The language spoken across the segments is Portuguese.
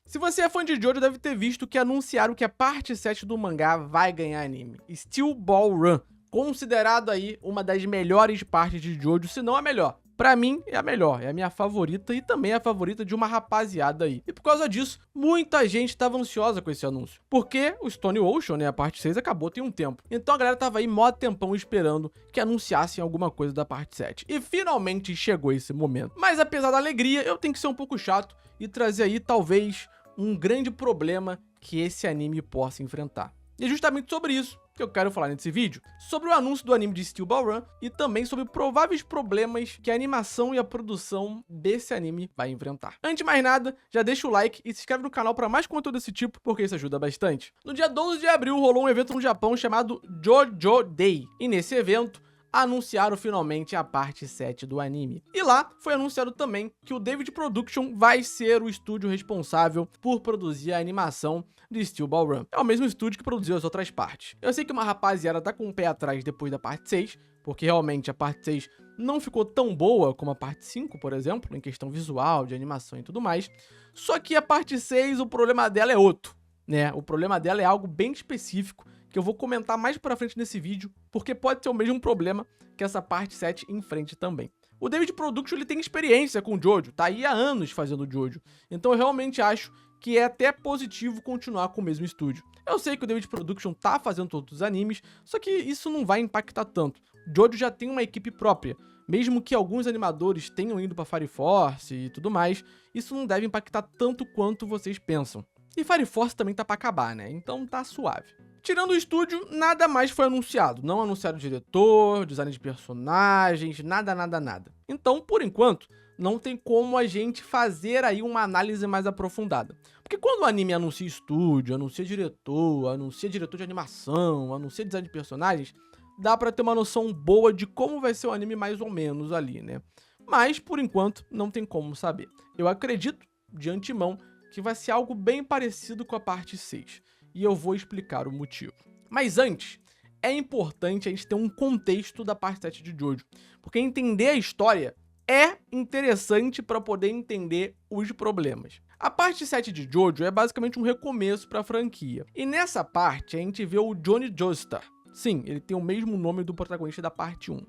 Se você é fã de Jojo, deve ter visto que anunciaram que a parte 7 do mangá vai ganhar anime. Steel Ball Run, considerado aí uma das melhores partes de Jojo, se não a melhor. Pra mim, é a melhor, é a minha favorita e também a favorita de uma rapaziada aí. E por causa disso, muita gente tava ansiosa com esse anúncio. Porque o Stone Ocean, né, a parte 6, acabou tem um tempo. Então a galera tava aí mó tempão esperando que anunciassem alguma coisa da parte 7. E finalmente chegou esse momento. Mas apesar da alegria, eu tenho que ser um pouco chato e trazer aí, talvez, um grande problema que esse anime possa enfrentar. E é justamente sobre isso que eu quero falar nesse vídeo, sobre o anúncio do anime de Steel Ball Run e também sobre prováveis problemas que a animação e a produção desse anime vai enfrentar. Antes de mais nada, já deixa o like e se inscreve no canal para mais conteúdo desse tipo, porque isso ajuda bastante. No dia 12 de abril rolou um evento no Japão chamado JoJo Day, e nesse evento anunciaram finalmente a parte 7 do anime. E lá foi anunciado também que o David Production vai ser o estúdio responsável por produzir a animação de Steel Ball Run. É o mesmo estúdio que produziu as outras partes. Eu sei que uma rapaziada tá com o pé atrás depois da parte 6, porque realmente a parte 6 não ficou tão boa como a parte 5, por exemplo, em questão visual, de animação e tudo mais. Só que a parte 6, o problema dela é outro, né? O problema dela é algo bem específico, que eu vou comentar mais pra frente nesse vídeo, porque pode ser o mesmo problema que essa parte 7 enfrente também. O David Production, ele tem experiência com Jojo, tá aí há anos fazendo Jojo, então eu realmente acho que é até positivo continuar com o mesmo estúdio. Eu sei que o David Production tá fazendo todos os animes, só que isso não vai impactar tanto. Jojo já tem uma equipe própria, mesmo que alguns animadores tenham ido pra Fire Force e tudo mais, isso não deve impactar tanto quanto vocês pensam. E Fire Force também tá pra acabar, né? Então tá suave. Tirando o estúdio, nada mais foi anunciado. Não anunciaram diretor, design de personagens, nada. Então, por enquanto, não tem como a gente fazer aí uma análise mais aprofundada. Porque quando o anime anuncia estúdio, anuncia diretor de animação, anuncia design de personagens, dá pra ter uma noção boa de como vai ser o anime mais ou menos ali, né? Mas, por enquanto, não tem como saber. Eu acredito, de antemão, que vai ser algo bem parecido com a parte 6. E eu vou explicar o motivo. Mas antes, é importante a gente ter um contexto da parte 7 de Jojo, porque entender a história é interessante para poder entender os problemas. A parte 7 de Jojo é basicamente um recomeço para a franquia, e nessa parte a gente vê o Johnny Joestar. Sim, ele tem o mesmo nome do protagonista da parte 1.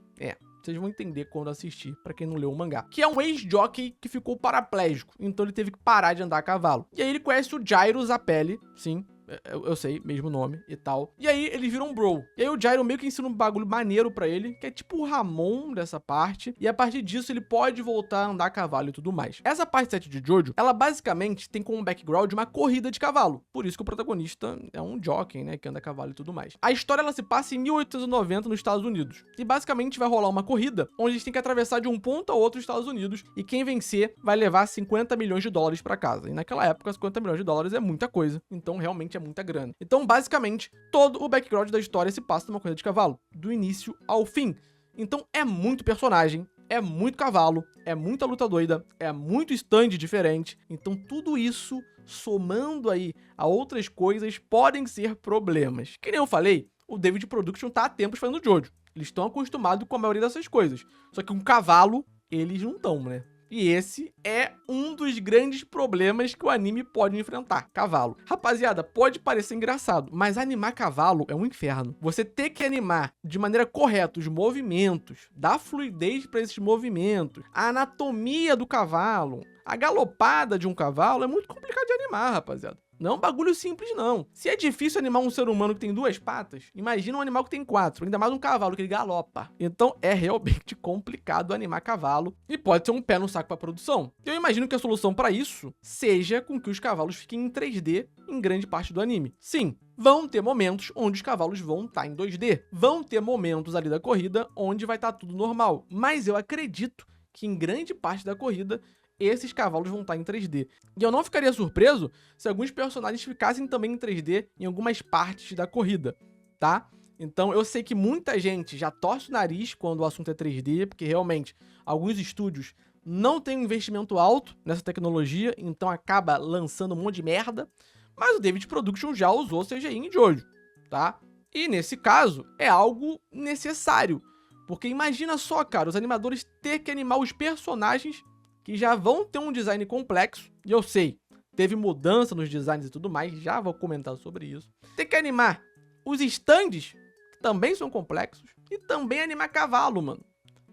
Vocês vão entender quando assistir, pra quem não leu o mangá. Que é um ex-jockey que ficou paraplégico, então ele teve que parar de andar a cavalo. E aí ele conhece o Jairo Zapelli, sim, eu sei, mesmo nome e tal. E aí ele vira um bro. E aí o Jairo meio que ensina um bagulho maneiro pra ele, que é tipo o Ramon dessa parte. E a partir disso ele pode voltar a andar a cavalo e tudo mais. Essa parte 7 de Jojo, ela basicamente tem como background uma corrida de cavalo. Por isso que o protagonista é um jockey, né, que anda a cavalo e tudo mais. A história ela se passa em 1890 nos Estados Unidos. E basicamente vai rolar uma corrida, onde eles têm que atravessar de um ponto ao outro dos Estados Unidos. E quem vencer vai levar 50 milhões de dólares pra casa. E naquela época, 50 milhões de dólares é muita coisa. Então realmente é muita grana. Então, basicamente, todo o background da história se passa numa corrida de cavalo, do início ao fim. Então, é muito personagem, é muito cavalo, é muita luta doida, é muito stand diferente. Então, tudo isso, somando aí a outras coisas, podem ser problemas. Que nem eu falei, o David Production tá há tempos fazendo Jojo. Eles estão acostumados com a maioria dessas coisas. Só que um cavalo, eles não estão, né? E esse é um dos grandes problemas que o anime pode enfrentar, cavalo. Rapaziada, pode parecer engraçado, mas animar cavalo é um inferno. Você ter que animar de maneira correta os movimentos, dar fluidez para esses movimentos, a anatomia do cavalo, a galopada de um cavalo é muito complicado de animar, rapaziada. Não é um bagulho simples, não. Se é difícil animar um ser humano que tem 2 patas, imagina um animal que tem 4, ainda mais um cavalo que ele galopa. Então é realmente complicado animar cavalo e pode ser um pé no saco para produção. Eu imagino que a solução para isso seja com que os cavalos fiquem em 3D em grande parte do anime. Sim, vão ter momentos onde os cavalos vão estar em 2D. Vão ter momentos ali da corrida onde vai estar tudo normal. Mas eu acredito que em grande parte da corrida esses cavalos vão estar em 3D. E eu não ficaria surpreso se alguns personagens ficassem também em 3D em algumas partes da corrida, tá? Então eu sei que muita gente já torce o nariz quando o assunto é 3D, porque realmente alguns estúdios não têm um investimento alto nessa tecnologia, então acaba lançando um monte de merda, mas o David Production já usou CGI em Jojo, tá? E nesse caso é algo necessário, porque imagina só, cara, os animadores ter que animar os personagens que já vão ter um design complexo, e eu sei, teve mudança nos designs e tudo mais, já vou comentar sobre isso. Tem que animar os stands, que também são complexos, e também animar cavalo, mano.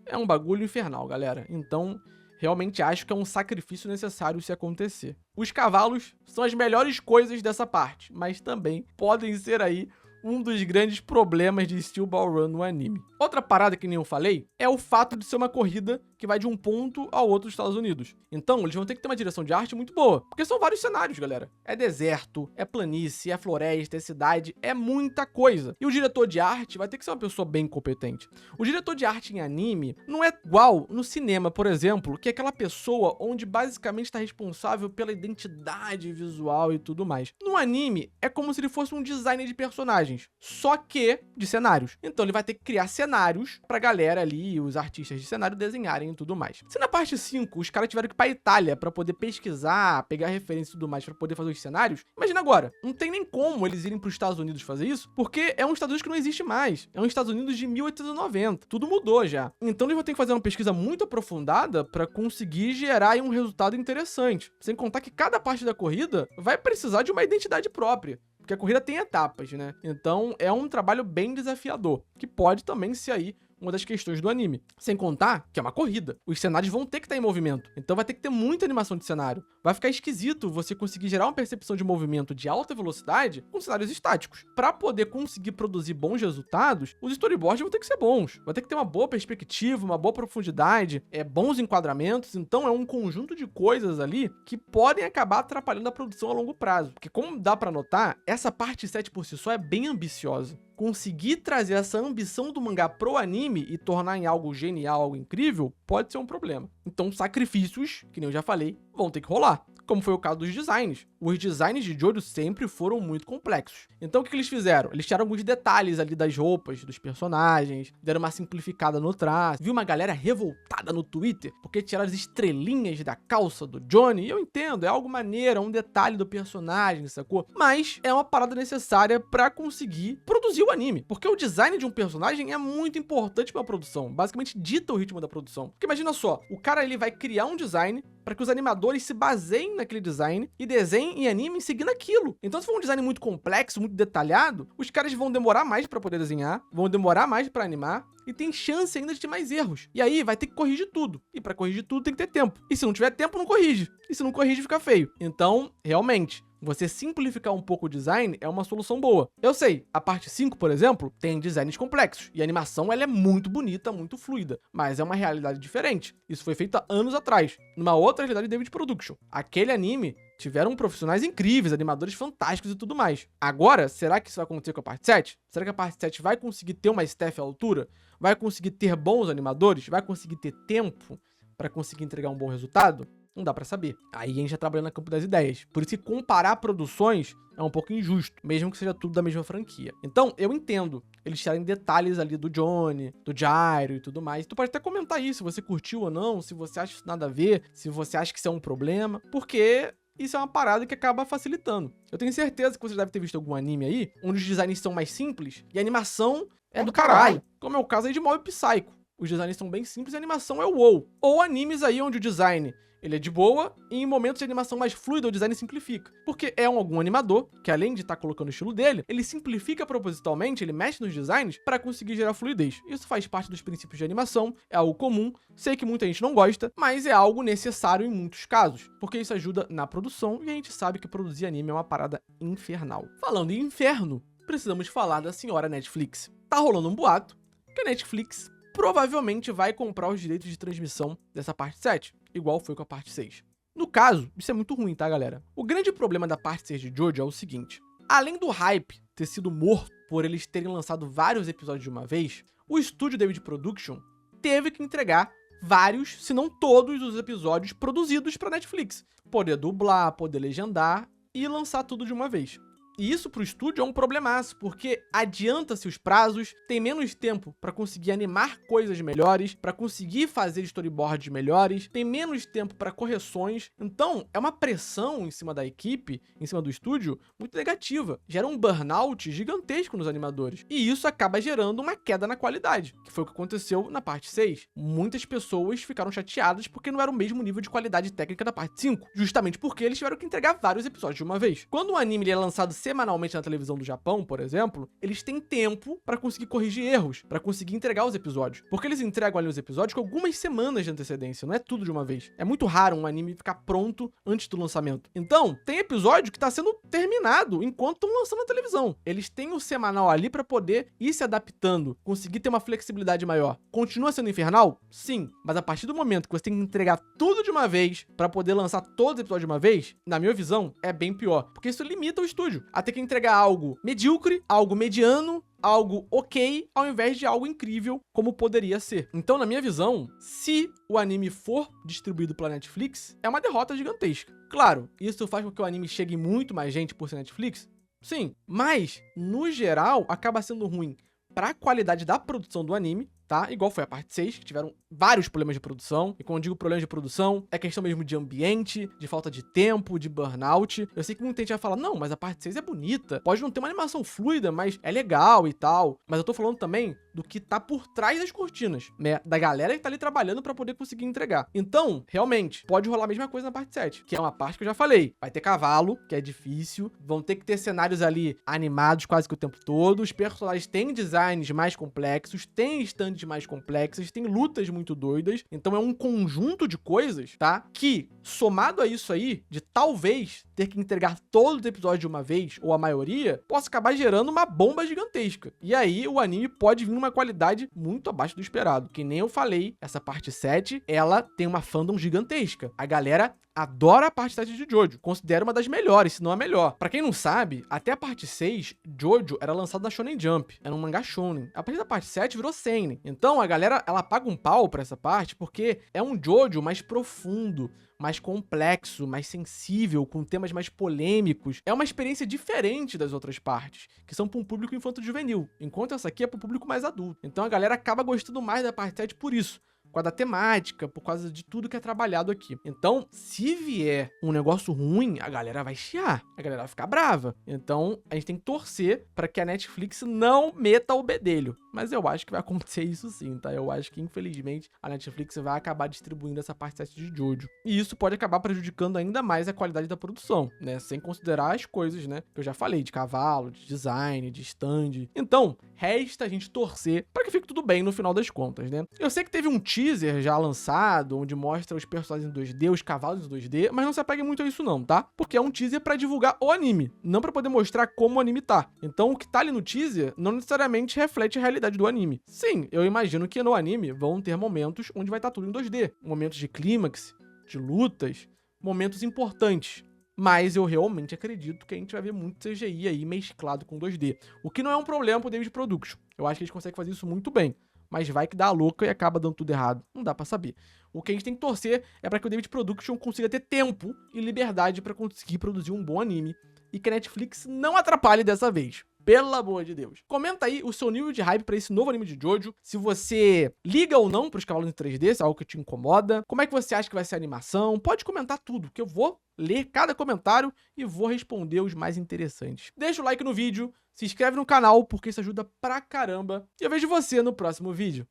É um bagulho infernal, galera. Então, realmente acho que é um sacrifício necessário se acontecer. Os cavalos são as melhores coisas dessa parte, mas também podem ser aí um dos grandes problemas de Steel Ball Run no anime. Outra parada que nem eu falei é o fato de ser uma corrida que vai de um ponto ao outro dos Estados Unidos. Então, eles vão ter que ter uma direção de arte muito boa, porque são vários cenários, galera. É deserto, é planície, é floresta, é cidade, é muita coisa. E o diretor de arte vai ter que ser uma pessoa bem competente. O diretor de arte em anime não é igual no cinema, por exemplo, que é aquela pessoa onde basicamente está responsável pela identidade visual e tudo mais. No anime, é como se ele fosse um designer de personagens, só que de cenários. Então, ele vai ter que criar cenários pra galera ali, os artistas de cenário desenharem e tudo mais. Se na parte 5 os caras tiveram que ir pra Itália pra poder pesquisar, pegar referência e tudo mais pra poder fazer os cenários, imagina agora, não tem nem como eles irem pros Estados Unidos fazer isso, porque é um Estados Unidos que não existe mais. É um Estados Unidos de 1890. Tudo mudou já. Então eles vão ter que fazer uma pesquisa muito aprofundada pra conseguir gerar aí um resultado interessante. Sem contar que cada parte da corrida vai precisar de uma identidade própria. Porque a corrida tem etapas, né? Então é um trabalho bem desafiador, que pode também ser aí uma das questões do anime. Sem contar que é uma corrida. Os cenários vão ter que estar em movimento. Então vai ter que ter muita animação de cenário. Vai ficar esquisito você conseguir gerar uma percepção de movimento de alta velocidade com cenários estáticos. Para poder conseguir produzir bons resultados, os storyboards vão ter que ser bons. Vai ter que ter uma boa perspectiva, uma boa profundidade, bons enquadramentos. Então é um conjunto de coisas ali que podem acabar atrapalhando a produção a longo prazo. Porque como dá para notar, essa parte 7 por si só é bem ambiciosa. Conseguir trazer essa ambição do mangá pro anime e tornar em algo genial, algo incrível, pode ser um problema. Então, sacrifícios, que nem eu já falei, vão ter que rolar. Como foi o caso dos designs. Os designs de Jojo sempre foram muito complexos. Então, o que eles fizeram? Eles tiraram alguns detalhes ali das roupas, dos personagens, deram uma simplificada no traço. Vi uma galera revoltada no Twitter, porque tiraram as estrelinhas da calça do Johnny. E eu entendo, é algo maneiro, é um detalhe do personagem, sacou? Mas é uma parada necessária pra conseguir produzir o anime. Porque o design de um personagem é muito importante pra produção. Basicamente, dita o ritmo da produção. Porque imagina só, o cara ele vai criar um design para que os animadores se baseiem naquele design e desenhem e animem seguindo aquilo. Então, se for um design muito complexo, muito detalhado, os caras vão demorar mais para poder desenhar, vão demorar mais para animar e tem chance ainda de ter mais erros. E aí vai ter que corrigir tudo. E para corrigir tudo tem que ter tempo. E se não tiver tempo, não corrige. E se não corrige, fica feio. Então, realmente, você simplificar um pouco o design é uma solução boa. Eu sei, a parte 5, por exemplo, tem designs complexos. E a animação ela é muito bonita, muito fluida. Mas é uma realidade diferente. Isso foi feito há anos atrás, numa outra realidade de David Production. Aquele anime tiveram profissionais incríveis, animadores fantásticos e tudo mais. Agora, será que isso vai acontecer com a parte 7? Será que a parte 7 vai conseguir ter uma staff à altura? Vai conseguir ter bons animadores? Vai conseguir ter tempo para conseguir entregar um bom resultado? Não dá pra saber. Aí a gente já trabalhando no campo das ideias. Por isso que comparar produções é um pouco injusto, mesmo que seja tudo da mesma franquia. Então, eu entendo eles tirarem detalhes ali do Johnny, do Jairo e tudo mais. Tu pode até comentar isso, se você curtiu ou não, se você acha isso nada a ver, se você acha que isso é um problema, porque isso é uma parada que acaba facilitando. Eu tenho certeza que você deve ter visto algum anime aí, onde os designs são mais simples e a animação é do caralho. Como é o caso aí de Mob Psycho. Os designs são bem simples e a animação é wow. Ou animes aí onde o design ele é de boa e em momentos de animação mais fluida o design simplifica. Porque é algum animador que além de estar colocando o estilo dele, ele simplifica propositalmente, ele mexe nos designs para conseguir gerar fluidez. Isso faz parte dos princípios de animação, é algo comum, sei que muita gente não gosta, mas é algo necessário em muitos casos, porque isso ajuda na produção e a gente sabe que produzir anime é uma parada infernal. Falando em inferno, precisamos falar da senhora Netflix. Tá rolando um boato que a Netflix provavelmente vai comprar os direitos de transmissão dessa parte 7, igual foi com a parte 6. No caso, isso é muito ruim, tá, galera? O grande problema da parte 6 de Jojo é o seguinte: além do hype ter sido morto por eles terem lançado vários episódios de uma vez, o estúdio David Production teve que entregar vários, se não todos, os episódios produzidos pra Netflix. Poder dublar, poder legendar e lançar tudo de uma vez. E isso pro estúdio é um problemaço, porque adianta-se os prazos, tem menos tempo pra conseguir animar coisas melhores, pra conseguir fazer storyboards melhores, tem menos tempo pra correções. Então, é uma pressão em cima da equipe, em cima do estúdio, muito negativa. Gera um burnout gigantesco nos animadores. E isso acaba gerando uma queda na qualidade, que foi o que aconteceu na parte 6. Muitas pessoas ficaram chateadas porque não era o mesmo nível de qualidade técnica da parte 5, justamente porque eles tiveram que entregar vários episódios de uma vez. Quando um anime ele é lançado semanalmente na televisão do Japão, por exemplo, eles têm tempo pra conseguir corrigir erros, pra conseguir entregar os episódios. Porque eles entregam ali os episódios com algumas semanas de antecedência, não é tudo de uma vez. É muito raro um anime ficar pronto antes do lançamento. Então, tem episódio que tá sendo terminado enquanto estão lançando na televisão. Eles têm o semanal ali pra poder ir se adaptando, conseguir ter uma flexibilidade maior. Continua sendo infernal? Sim, mas a partir do momento que você tem que entregar tudo de uma vez pra poder lançar todos os episódios de uma vez, na minha visão, é bem pior, porque isso limita o estúdio a ter que entregar algo medíocre, algo mediano, algo ok, ao invés de algo incrível, como poderia ser. Então, na minha visão, se o anime for distribuído pela Netflix, é uma derrota gigantesca. Claro, isso faz com que o anime chegue em muito mais gente por ser Netflix? Sim, mas, no geral, acaba sendo ruim para a qualidade da produção do anime, tá? Igual foi a parte 6, que tiveram vários problemas de produção. E quando eu digo problemas de produção, é questão mesmo de ambiente, de falta de tempo, de burnout. Eu sei que muita gente vai falar, não, mas a parte 6 é bonita. Pode não ter uma animação fluida, mas é legal e tal. Mas eu tô falando também do que tá por trás das cortinas, né? Da galera que tá ali trabalhando pra poder conseguir entregar. Então, realmente, pode rolar a mesma coisa na parte 7, que é uma parte que eu já falei. Vai ter cavalo, que é difícil. Vão ter que ter cenários ali animados quase que o tempo todo. Os personagens têm designs mais complexos, têm stands mais complexas, tem lutas muito doidas, então é um conjunto de coisas, tá? Que, somado a isso aí, de talvez ter que entregar todos os episódios de uma vez, ou a maioria, possa acabar gerando uma bomba gigantesca. E aí, o anime pode vir numa qualidade muito abaixo do esperado. Que nem eu falei, essa parte 7, ela tem uma fandom gigantesca. A galera adora a parte 7 de Jojo, considera uma das melhores, se não a melhor. Pra quem não sabe, até a parte 6, Jojo era lançado na Shonen Jump, era um mangá shonen. A partir da parte 7 virou seinen. Então a galera, ela paga um pau pra essa parte porque é um Jojo mais profundo, mais complexo, mais sensível, com temas mais polêmicos. É uma experiência diferente das outras partes, que são para um público infanto-juvenil, enquanto essa aqui é para o público mais adulto. Então a galera acaba gostando mais da parte 7 por isso. Por causa da temática, por causa de tudo que é trabalhado aqui. Então, se vier um negócio ruim, a galera vai chiar, a galera vai ficar brava. Então, a gente tem que torcer para que a Netflix não meta o bedelho. Mas eu acho que vai acontecer isso sim, tá? Eu acho que, infelizmente, a Netflix vai acabar distribuindo essa parte 7 de Jojo. E isso pode acabar prejudicando ainda mais a qualidade da produção, né? Sem considerar as coisas, né? Que eu já falei, de cavalo, de design, de stand. Então, resta a gente torcer para que fique tudo bem no final das contas, né? Eu sei que teve um teaser já lançado, onde mostra os personagens em 2D, os cavalos em 2D, mas não se apegue muito a isso não, tá? Porque é um teaser pra divulgar o anime, não pra poder mostrar como o anime tá. Então o que tá ali no teaser não necessariamente reflete a realidade do anime. Sim, eu imagino que no anime vão ter momentos onde vai estar tudo em 2D, momentos de clímax, de lutas, momentos importantes. Mas eu realmente acredito que a gente vai ver muito CGI aí mesclado com 2D, o que não é um problema pro David Production. Eu acho que eles conseguem fazer isso muito bem. Mas vai que dá a louca e acaba dando tudo errado. Não dá pra saber. O que a gente tem que torcer é pra que o David Production consiga ter tempo e liberdade pra conseguir produzir um bom anime e que a Netflix não atrapalhe dessa vez. Pelo amor de Deus. Comenta aí o seu nível de hype pra esse novo anime de Jojo. Se você liga ou não pros cavalos em 3D, se é algo que te incomoda. Como é que você acha que vai ser a animação? Pode comentar tudo, que eu vou ler cada comentário e vou responder os mais interessantes. Deixa o like no vídeo, se inscreve no canal, porque isso ajuda pra caramba. E eu vejo você no próximo vídeo.